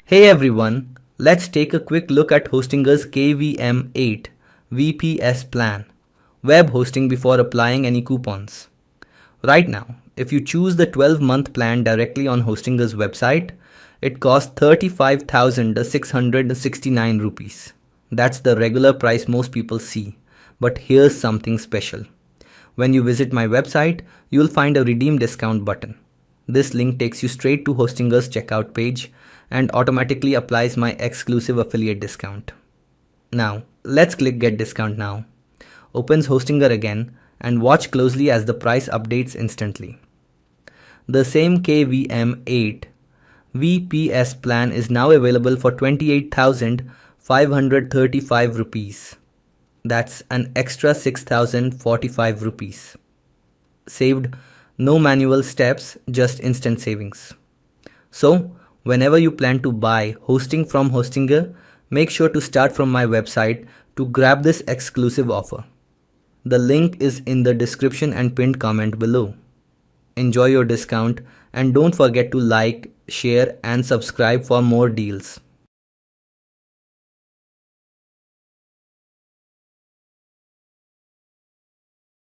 Hey everyone, let's take a quick look at Hostinger's KVM 8 VPS Plan, web hosting before applying any coupons. Right now, if you choose the 12-month plan directly on Hostinger's website, it costs 35,669 rupees. That's the regular price most people see. But here's something special. When you visit my website, you'll find a redeem discount button. This link takes you straight to Hostinger's checkout page and automatically applies my exclusive affiliate discount. Now, let's click Get Discount Now. Opens Hostinger again and watch closely as the price updates instantly. The same KVM 8 VPS plan is now available for 28,535 rupees. That's an extra 6,045 rupees. Saved, no manual steps, just instant savings. So, whenever you plan to buy hosting from Hostinger, make sure to start from my website to grab this exclusive offer. The link is in the description and pinned comment below. Enjoy your discount and don't forget to like, share and subscribe for more deals.